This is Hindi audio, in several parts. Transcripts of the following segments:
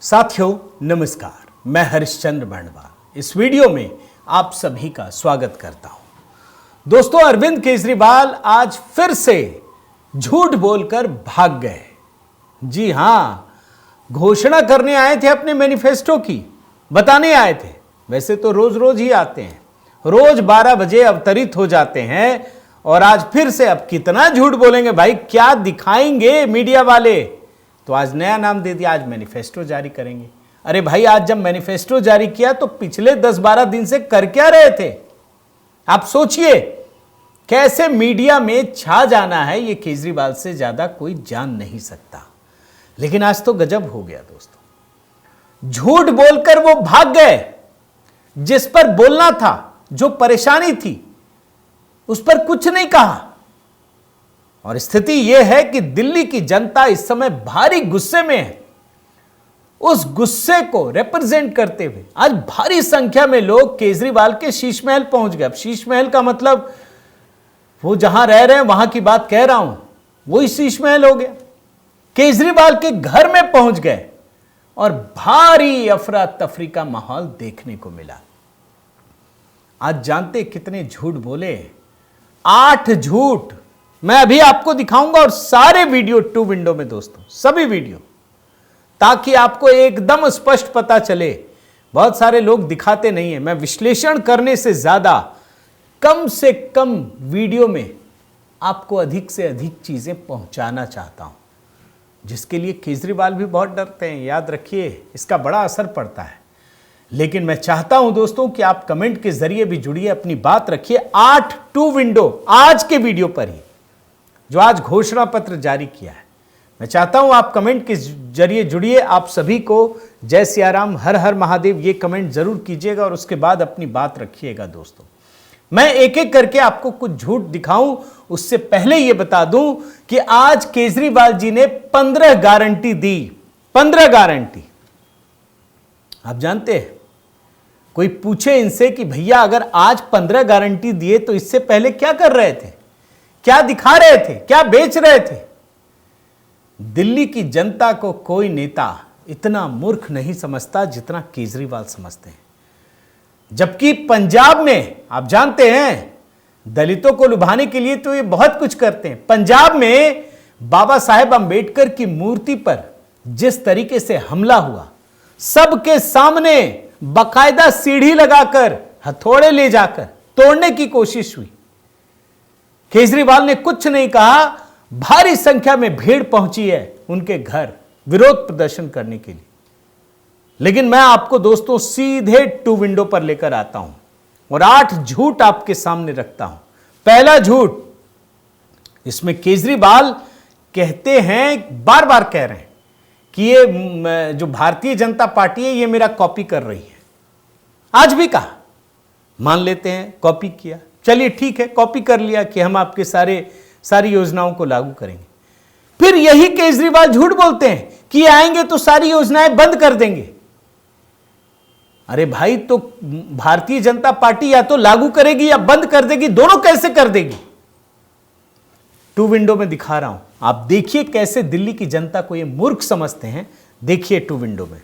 साथियों नमस्कार, मैं हरिश्चंद्र बर्णवाल इस वीडियो में आप सभी का स्वागत करता हूं। दोस्तों, अरविंद केजरीवाल आज फिर से झूठ बोलकर भाग गए। जी हां, घोषणा करने आए थे अपने मैनिफेस्टो की, बताने आए थे। वैसे तो रोज रोज ही आते हैं, रोज 12 बजे अवतरित हो जाते हैं और आज फिर से अब कितना झूठ बोलेंगे भाई, क्या दिखाएंगे मीडिया वाले। तो आज नया नाम दे दिया, आज मैनिफेस्टो जारी करेंगे। अरे भाई, आज जब मैनिफेस्टो जारी किया तो पिछले 10-12 दिन से कर क्या रहे थे? आप सोचिए, कैसे मीडिया में छा जाना है ये केजरीवाल से ज्यादा कोई जान नहीं सकता। लेकिन आज तो गजब हो गया दोस्तों, झूठ बोलकर वो भाग गए। जिस पर बोलना था, जो परेशानी थी, उस पर कुछ नहीं कहा। और स्थिति यह है कि दिल्ली की जनता इस समय भारी गुस्से में है। उस गुस्से को रिप्रेजेंट करते हुए आज भारी संख्या में लोग केजरीवाल के शीश महल पहुंच गए। अब शीश महल का मतलब वो जहां रह रहे हैं वहां की बात कह रहा हूं, वही शीश महल हो गया। केजरीवाल के घर में पहुंच गए और भारी अफरा तफरी का माहौल देखने को मिला। आज जानते कितने झूठ बोले? 8 झूठ मैं अभी आपको दिखाऊंगा, और सारे वीडियो 2 विंडो में दोस्तों, सभी वीडियो, ताकि आपको एकदम स्पष्ट पता चले। बहुत सारे लोग दिखाते नहीं है। मैं विश्लेषण करने से ज्यादा कम से कम वीडियो में आपको अधिक से अधिक चीजें पहुंचाना चाहता हूं, जिसके लिए केजरीवाल भी बहुत डरते हैं। याद रखिए, इसका बड़ा असर पड़ता है। लेकिन मैं चाहता हूं दोस्तों कि आप कमेंट के जरिए भी जुड़िए, अपनी बात रखिए। 8 2 विंडो आज के वीडियो पर ही, जो आज घोषणा पत्र जारी किया है, मैं चाहता हूं आप कमेंट के जरिए जुड़िए। आप सभी को जय सियाराम, हर हर महादेव, ये कमेंट जरूर कीजिएगा और उसके बाद अपनी बात रखिएगा दोस्तों। मैं एक एक करके आपको कुछ झूठ दिखाऊं, उससे पहले यह बता दूं कि आज केजरीवाल जी ने 15 गारंटी दी। 15 गारंटी। आप जानते हैं, कोई पूछे इनसे कि भैया अगर आज 15 गारंटी दिए तो इससे पहले क्या कर रहे थे, क्या दिखा रहे थे, क्या बेच रहे थे? दिल्ली की जनता को कोई नेता इतना मूर्ख नहीं समझता जितना केजरीवाल समझते हैं। जबकि पंजाब में आप जानते हैं, दलितों को लुभाने के लिए तो ये बहुत कुछ करते हैं। पंजाब में बाबा साहेब अंबेडकर की मूर्ति पर जिस तरीके से हमला हुआ, सबके सामने बाकायदा सीढ़ी लगाकर, हथौड़े ले जाकर तोड़ने की कोशिश हुई। केजरीवाल ने कुछ नहीं कहा। भारी संख्या में भीड़ पहुंची है उनके घर विरोध प्रदर्शन करने के लिए। लेकिन मैं आपको दोस्तों सीधे 2 विंडो पर लेकर आता हूं और 8 झूठ आपके सामने रखता हूं। पहला झूठ, इसमें केजरीवाल कहते हैं, बार बार कह रहे हैं कि ये जो भारतीय जनता पार्टी है ये मेरा कॉपी कर रही है। आज भी कहा, मान लेते हैं कॉपी किया, चलिए ठीक है, कॉपी कर लिया कि हम आपके सारी योजनाओं को लागू करेंगे। फिर यही केजरीवाल झूठ बोलते हैं कि आएंगे तो सारी योजनाएं बंद कर देंगे। अरे भाई, तो भारतीय जनता पार्टी या तो लागू करेगी या बंद कर देगी, दोनों कैसे कर देगी? 2 विंडो में दिखा रहा हूं, आप देखिए कैसे दिल्ली की जनता को ये मूर्ख समझते हैं। देखिए 2 विंडो में।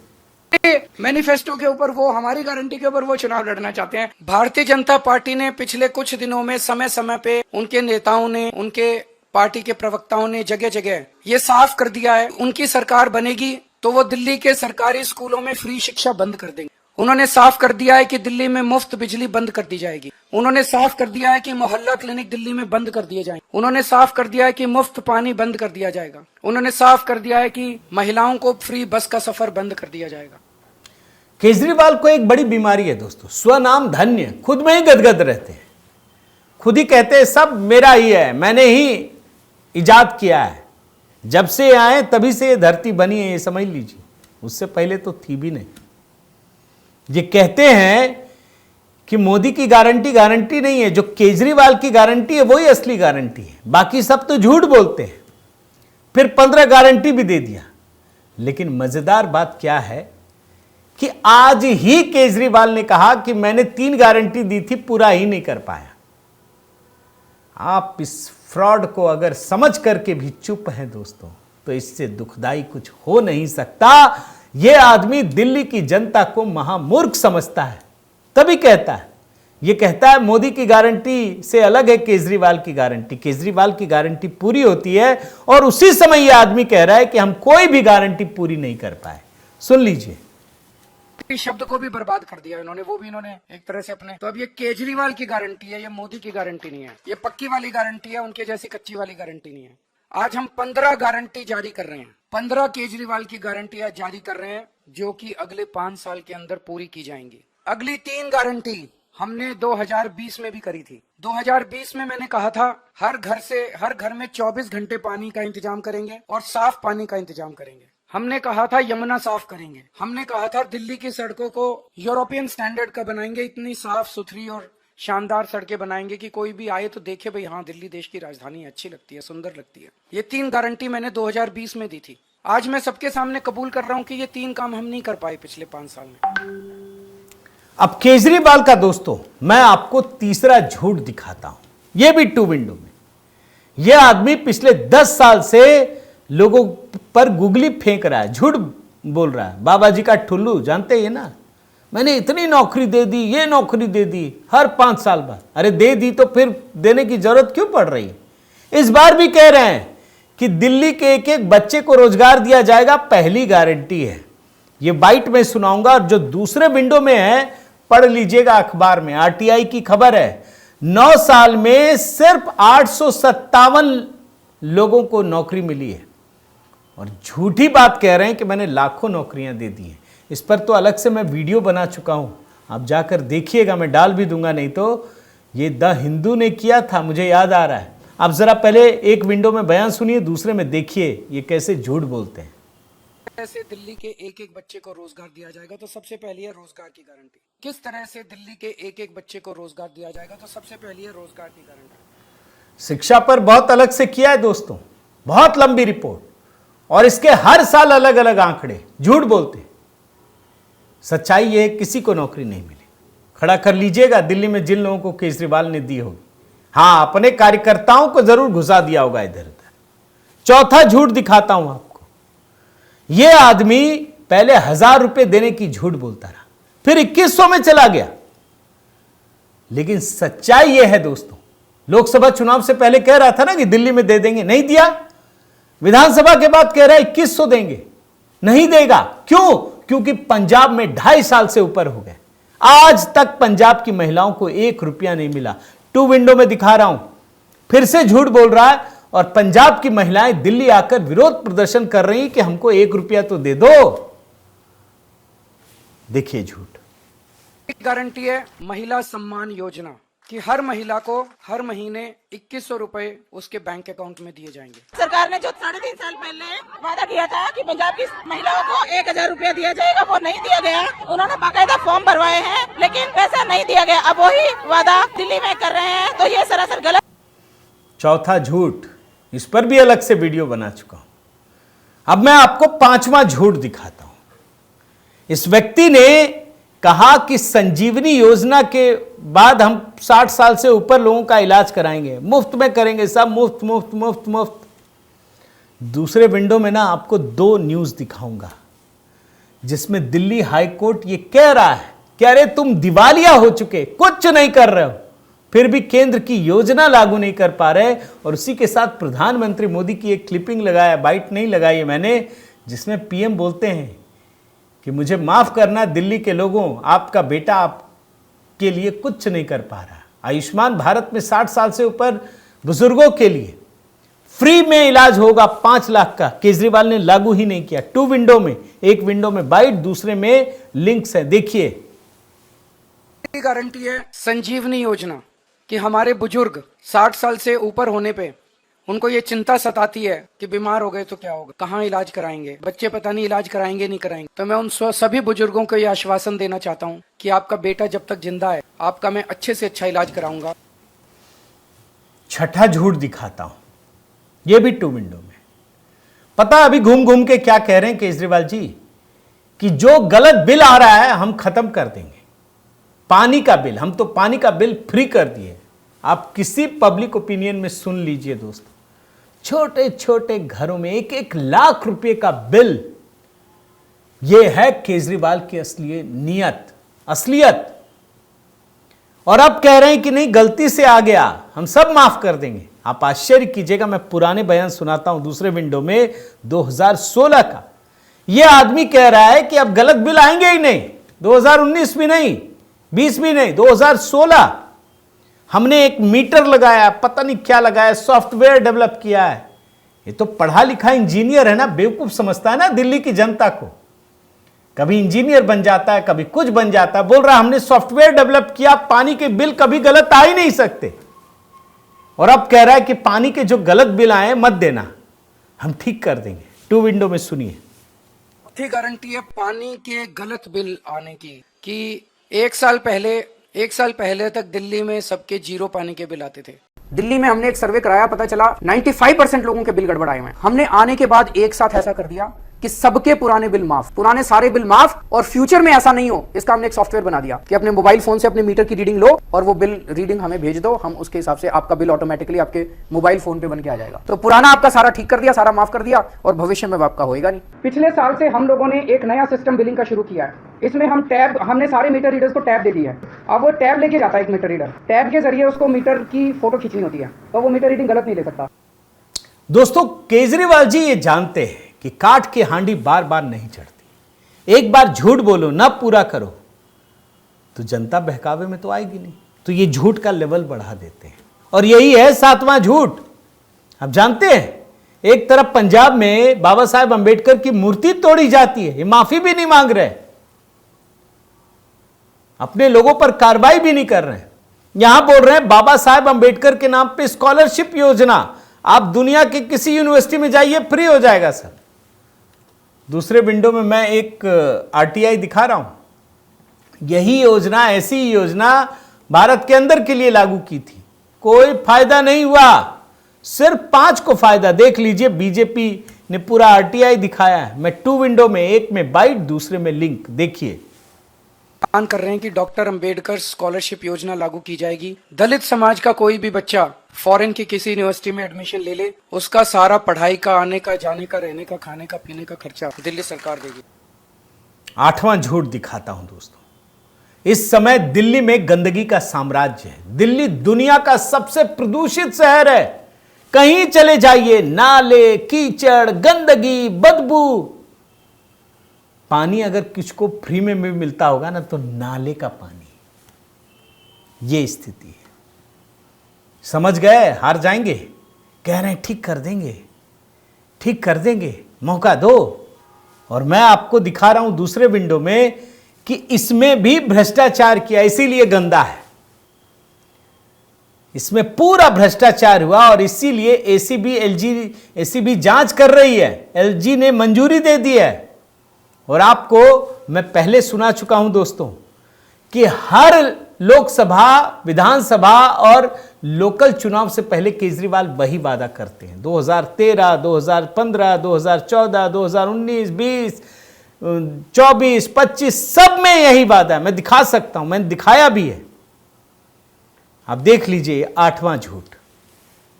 मैनिफेस्टो के ऊपर, वो हमारी गारंटी के ऊपर वो चुनाव लड़ना चाहते हैं। भारतीय जनता पार्टी ने पिछले कुछ दिनों में समय समय पे उनके नेताओं ने, उनके पार्टी के प्रवक्ताओं ने जगह जगह ये साफ कर दिया है, उनकी सरकार बनेगी तो वो दिल्ली के सरकारी स्कूलों में फ्री शिक्षा बंद कर देंगे। उन्होंने साफ कर दिया है कि दिल्ली में मुफ्त बिजली बंद कर दी जाएगी। उन्होंने साफ कर दिया है कि मोहल्ला क्लिनिक दिल्ली में बंद कर दिए जाएंगे। उन्होंने साफ कर दिया है कि मुफ्त पानी बंद कर दिया जाएगा। उन्होंने साफ कर दिया है कि महिलाओं को फ्री बस का सफर बंद कर दिया जाएगा। केजरीवाल को एक बड़ी बीमारी है दोस्तों, स्वनाम धन्य, खुद में ही गदगद रहते हैं। खुद ही कहते हैं सब मेरा ही है, मैंने ही इजाद किया है। जब से आए तभी से ये धरती बनी है, ये समझ लीजिए। उससे पहले तो थी भी नहीं। ये कहते हैं कि मोदी की गारंटी नहीं है, जो केजरीवाल की गारंटी है वही असली गारंटी है, बाकी सब तो झूठ बोलते हैं। फिर 15 गारंटी भी दे दिया। लेकिन मजेदार बात क्या है कि आज ही केजरीवाल ने कहा कि मैंने 3 गारंटी दी थी, पूरा ही नहीं कर पाया। आप इस फ्रॉड को अगर समझ करके भी चुप हैं दोस्तों, तो इससे दुखदाई कुछ हो नहीं सकता। यह आदमी दिल्ली की जनता को महामूर्ख समझता है, तभी कहता है, यह कहता है मोदी की गारंटी से अलग है केजरीवाल की गारंटी। केजरीवाल की गारंटी पूरी होती है और उसी समय यह आदमी कह रहा है कि हम कोई भी गारंटी पूरी नहीं कर पाए। सुन लीजिए। इस शब्द को भी बर्बाद कर दिया इन्होंने, वो भी इन्होंने एक तरह से अपने। तो अब ये केजरीवाल की गारंटी है, ये मोदी की गारंटी नहीं है, ये पक्की वाली गारंटी है, उनके जैसी कच्ची वाली गारंटी नहीं है। आज हम 15 गारंटी जारी कर रहे हैं, 15 केजरीवाल की गारंटियां जारी कर रहे हैं, जो कि अगले 5 साल के अंदर पूरी की जाएंगी। अगली 3 गारंटी हमने 2020 में भी करी थी। 2020 में मैंने कहा था हर घर में 24 घंटे पानी का इंतजाम करेंगे और साफ पानी का इंतजाम करेंगे। हमने कहा था यमुना साफ करेंगे। हमने कहा था दिल्ली की सड़कों को यूरोपियन स्टैंडर्ड का बनाएंगे, इतनी साफ सुथरी और शानदार सड़कें बनाएंगे कि कोई भी आए तो देखे भाई हाँ दिल्ली देश की राजधानी अच्छी लगती है, सुंदर लगती है। ये 3 गारंटी मैंने 2020 में दी थी। आज मैं सबके सामने कबूल कर रहा हूं कि ये 3 काम हम नहीं कर पाए पिछले 5 साल में। अब केजरीवाल का दोस्तों मैं आपको तीसरा झूठ दिखाता हूं, यह भी 2 विंडो में। यह आदमी पिछले 10 साल से लोगों पर गुगली फेंक रहा है, झूठ बोल रहा है। बाबा जी का ठुल्लू जानते हैं ना, मैंने इतनी नौकरी दे दी, ये नौकरी दे दी, हर 5 साल बाद। अरे दे दी तो फिर देने की जरूरत क्यों पड़ रही है? इस बार भी कह रहे हैं कि दिल्ली के एक एक बच्चे को रोजगार दिया जाएगा, पहली गारंटी है। ये बाइट में सुनाऊंगा, और जो दूसरे विंडो में है पढ़ लीजिएगा अखबार में। आरटीआई की खबर है, 9 साल में सिर्फ 857 लोगों को नौकरी मिली है, और झूठी बात कह रहे हैं कि मैंने लाखों नौकरियां दे दी हैं। इस पर तो अलग से मैं वीडियो बना चुका हूं, आप जाकर देखिएगा, मैं डाल भी दूंगा, नहीं तो ये द हिंदू ने किया था, मुझे याद आ रहा है। आप जरा पहले एक विंडो में बयान सुनिए, दूसरे में देखिए ये कैसे झूठ बोलते हैं। ऐसे दिल्ली के एक एक बच्चे को रोजगार दिया जाएगा तो सबसे पहली है रोजगार की गारंटी। किस तरह से दिल्ली के एक एक बच्चे को रोजगार दिया जाएगा तो सबसे पहली है रोजगार की गारंटी। शिक्षा पर बहुत अलग से किया है दोस्तों, बहुत लंबी रिपोर्ट, और इसके हर साल अलग अलग आंकड़े। झूठ बोलते, सच्चाई यह है किसी को नौकरी नहीं मिली। खड़ा कर लीजिएगा दिल्ली में जिन लोगों को केजरीवाल ने दी होगी। हां, अपने कार्यकर्ताओं को जरूर घुसा दिया होगा इधर उधर। चौथा झूठ दिखाता हूं आपको। यह आदमी पहले 1000 रुपए देने की झूठ बोलता रहा, फिर 2100 में चला गया। लेकिन सच्चाई यह है दोस्तों, लोकसभा चुनाव से पहले कह रहा था ना कि दिल्ली में दे देंगे, नहीं दिया। विधानसभा के बाद कह रहा है 2100 देंगे, नहीं देगा। क्यों? क्योंकि पंजाब में 2.5 साल से ऊपर हो गए, आज तक पंजाब की महिलाओं को 1 रुपया नहीं मिला। 2 विंडो में दिखा रहा हूं, फिर से झूठ बोल रहा है, और पंजाब की महिलाएं दिल्ली आकर विरोध प्रदर्शन कर रही कि हमको 1 रुपया तो दे दो। देखिए झूठ। एक गारंटी है महिला सम्मान योजना कि हर महिला को हर महीने 2100 रुपए उसके बैंक अकाउंट में दिए जाएंगे। सरकार ने जो 3.5 साल पहले वादा किया था कि पंजाब की महिलाओं को 1000 रुपया दिया जाएगा, वो नहीं दिया गया। उन्होंने बाकायदा फॉर्म भरवाए हैं, लेकिन पैसा नहीं दिया गया। अब वही वादा दिल्ली में कर रहे हैं, तो ये सरासर गलत। चौथा झूठ, इस पर भी अलग से वीडियो बना चुका हूं। अब मैं आपको 5वां झूठ दिखाता हूं। इस व्यक्ति ने कहा कि संजीवनी योजना के बाद हम 60 साल से ऊपर लोगों का इलाज कराएंगे, मुफ्त में करेंगे, सब मुफ्त मुफ्त मुफ्त मुफ्त। दूसरे विंडो में ना आपको 2 न्यूज दिखाऊंगा जिसमें दिल्ली हाई कोर्ट ये कह रहा है कि अरे तुम दिवालिया हो चुके, कुछ नहीं कर रहे हो, फिर भी केंद्र की योजना लागू नहीं कर पा रहे। और उसी के साथ प्रधानमंत्री मोदी की एक क्लिपिंग लगाया, बाइट नहीं लगाई है मैंने, जिसमें पीएम बोलते हैं कि मुझे माफ करना दिल्ली के लोगों, आपका बेटा आपके लिए कुछ नहीं कर पा रहा। आयुष्मान भारत में 60 साल से ऊपर बुजुर्गों के लिए फ्री में इलाज होगा 5 लाख का, केजरीवाल ने लागू ही नहीं किया। 2 विंडो में, एक विंडो में बाइट, दूसरे में लिंक्स है, देखिए। गारंटी है संजीवनी योजना कि हमारे बुजुर्ग 60 साल से ऊपर होने पे उनको ये चिंता सताती है कि बीमार हो गए तो क्या होगा, कहाँ इलाज कराएंगे, बच्चे पता नहीं इलाज कराएंगे नहीं कराएंगे। तो मैं उन सभी बुजुर्गों को ये आश्वासन देना चाहता हूँ कि आपका बेटा जब तक जिंदा है आपका मैं अच्छे से अच्छा इलाज कराऊंगा। छठा झूठ दिखाता हूं, यह भी 2 विंडो में। पता अभी घूम घूम के क्या कह रहे हैं केजरीवाल जी, कि जो गलत बिल आ रहा है हम खत्म कर देंगे। पानी का बिल, हम तो पानी का बिल फ्री कर दिए। आप किसी पब्लिक ओपिनियन में सुन लीजिए दोस्तों, छोटे छोटे घरों में 1-1 लाख रुपए का बिल यह है केजरीवाल की असली नीयत, असलियत। और अब कह रहे हैं कि नहीं, गलती से आ गया, हम सब माफ कर देंगे। आप आश्चर्य कीजिएगा, मैं पुराने बयान सुनाता हूं दूसरे विंडो में 2016 का। यह आदमी कह रहा है कि अब गलत बिल आएंगे ही नहीं, 2019 भी नहीं, 20 भी नहीं, 2016 हमने एक मीटर लगाया, पता नहीं क्या लगाया, सॉफ्टवेयर डेवलप किया है। ये तो पढ़ा लिखा इंजीनियर है ना, बेवकूफ समझता है ना दिल्ली की जनता को। कभी इंजीनियर बन जाता है, कभी कुछ बन जाता है। बोल रहा हमने सॉफ्टवेयर डेवलप किया, पानी के बिल कभी गलत आ ही नहीं सकते। और अब कह रहा है कि पानी के जो गलत बिल आए मत देना, हम ठीक कर देंगे। टू विंडो में सुनिए। चौथी गारंटी है पानी के गलत बिल आने की, कि एक साल पहले तक दिल्ली में सबके जीरो पानी के बिल आते थे। दिल्ली में हमने एक सर्वे कराया, पता चला 95% लोगों के बिल गड़बड़ाए हुए हैं। हमने आने के बाद एक साथ ऐसा कर दिया कि सबके पुराने बिल माफ, पुराने सारे बिल माफ, और फ्यूचर में ऐसा नहीं हो इसका हमने एक सॉफ्टवेयर बना दिया कि अपने मोबाइल फोन से अपने मीटर की रीडिंग लो और वो बिल रीडिंग हमें भेज दो, हम उसके हिसाब से आपका बिल ऑटोमेटिकली आपके मोबाइल फोन पे बन के आ जाएगा। तो पुराना आपका सारा ठीक कर दिया, सारा माफ कर दिया, और भविष्य में आपका होएगा नहीं। पिछले साल से हम लोगों ने एक नया सिस्टम बिलिंग का शुरू किया है। इसमें हमने सारे मीटर रीडर्स को टैब दे दिया है। अब वो टैब लेके जाता है एक मीटर रीडर, टैब के जरिए उसको मीटर की फोटो खींचनी होती है, तो वो मीटर रीडिंग गलत नहीं ले सकता। दोस्तों, केजरीवाल जी ये जानते हैं कि काठ की हांडी बार बार नहीं चढ़ती। एक बार झूठ बोलो, ना पूरा करो, तो जनता बहकावे में तो आएगी नहीं। तो ये झूठ का लेवल बढ़ा देते हैं, और यही है 7वां झूठ। आप जानते हैं, एक तरफ पंजाब में बाबा साहेब अंबेडकर की मूर्ति तोड़ी जाती है, ये माफी भी नहीं मांग रहे, अपने लोगों पर कार्रवाई भी नहीं कर रहे हैं। यहां बोल रहे हैं बाबा साहेब अंबेडकर के नाम पे स्कॉलरशिप योजना, आप दुनिया की किसी यूनिवर्सिटी में जाइए, फ्री हो जाएगा सर। दूसरे विंडो में मैं एक आरटीआई दिखा रहा हूं। यही योजना, ऐसी योजना भारत के अंदर के लिए लागू की थी, कोई फायदा नहीं हुआ, सिर्फ 5 को फायदा। देख लीजिए, बीजेपी ने पूरा आरटीआई दिखाया है। मैं टू विंडो में, एक में बाइट, दूसरे में लिंक, देखिए। ऐलान कर रहे हैं कि डॉक्टर अंबेडकर स्कॉलरशिप योजना लागू की जाएगी। दलित समाज का कोई भी बच्चा फॉरेन की किसी यूनिवर्सिटी में एडमिशन ले ले, उसका सारा पढ़ाई का, आने का, जाने का, रहने का, खाने का, पीने का खर्चा दिल्ली सरकार देगी। 8वां झूठ दिखाता हूं दोस्तों। इस समय दिल्ली में गंदगी का साम्राज्य है। दिल्ली दुनिया का सबसे प्रदूषित शहर है। कहीं चले जाइए, नाले, कीचड़, गंदगी, बदबू। पानी अगर किसको फ्री में भी मिलता होगा ना, तो नाले का पानी। ये स्थिति है। समझ गए? हार जाएंगे? कह रहे हैं ठीक कर देंगे, ठीक कर देंगे, मौका दो। और मैं आपको दिखा रहा हूं दूसरे विंडो में कि इसमें भी भ्रष्टाचार किया, इसीलिए गंदा है। इसमें पूरा भ्रष्टाचार हुआ, और इसीलिए एसीबी जांच कर रही है। एलजी ने मंजूरी दे दी है। और आपको मैं पहले सुना चुका हूं दोस्तों कि हर लोकसभा, विधानसभा और लोकल चुनाव से पहले केजरीवाल वही वादा करते हैं। 2013, 2015, 2014, 2019, 20, 24, 25, सब में यही वादा है। मैं दिखा सकता हूं, मैंने दिखाया भी है। आप देख लीजिए 8वां झूठ।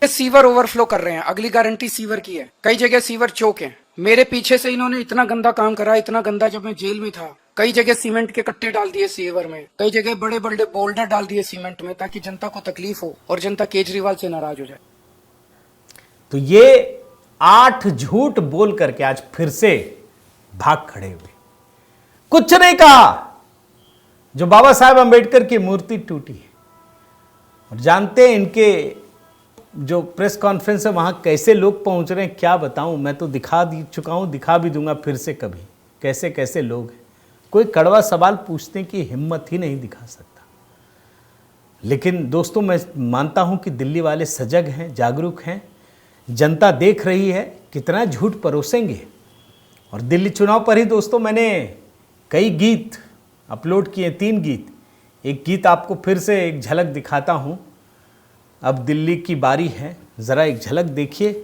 सीवर ओवरफ्लो कर रहे हैं, अगली गारंटी सीवर की है। कई जगह सीवर चौक है। मेरे पीछे से इन्होंने इतना गंदा काम करा, इतना गंदा, जब मैं जेल में था। कई जगह सीमेंट के कट्टे डाल दिए सीवर में, कई जगह बड़े बड़े बोल्डर डाल दिए सीमेंट में, ताकि जनता को तकलीफ हो और जनता केजरीवाल से नाराज हो जाए। तो ये 8 झूठ बोल करके आज फिर से भाग खड़े हुए। कुछ नहीं कहा। जो बाबा साहेब अंबेडकर की मूर्ति टूटी है, और जानते हैं इनके जो प्रेस कॉन्फ्रेंस है वहां कैसे लोग पहुंच रहे हैं, क्या बताऊं। मैं तो दिखा चुका हूं, दिखा भी दूंगा फिर से कभी, कैसे कैसे लोग हैं। कोई कड़वा सवाल पूछने की हिम्मत ही नहीं दिखा सकता। लेकिन दोस्तों, मैं मानता हूं कि दिल्ली वाले सजग हैं, जागरूक हैं। जनता देख रही है कितना झूठ परोसेंगे। और दिल्ली चुनाव पर ही दोस्तों मैंने कई गीत अपलोड किए, 3 गीत। एक गीत आपको फिर से एक झलक दिखाता हूं। अब दिल्ली की बारी है, जरा एक झलक देखिए।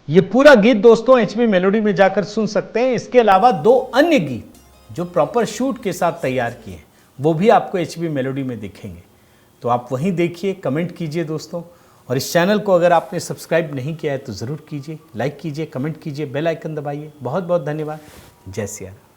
ये पूरा गीत दोस्तों एचबी मेलोडी में जाकर सुन सकते हैं। इसके अलावा 2 अन्य गीत जो प्रॉपर शूट के साथ तैयार किए हैं वो भी आपको एचबी मेलोडी में दिखेंगे। तो आप वहीं देखिए, कमेंट कीजिए दोस्तों। और इस चैनल को अगर आपने सब्सक्राइब नहीं किया है तो ज़रूर कीजिए, लाइक कीजिए, कमेंट कीजिए, बेल आइकन दबाइए। बहुत बहुत धन्यवाद। जय सिया राम।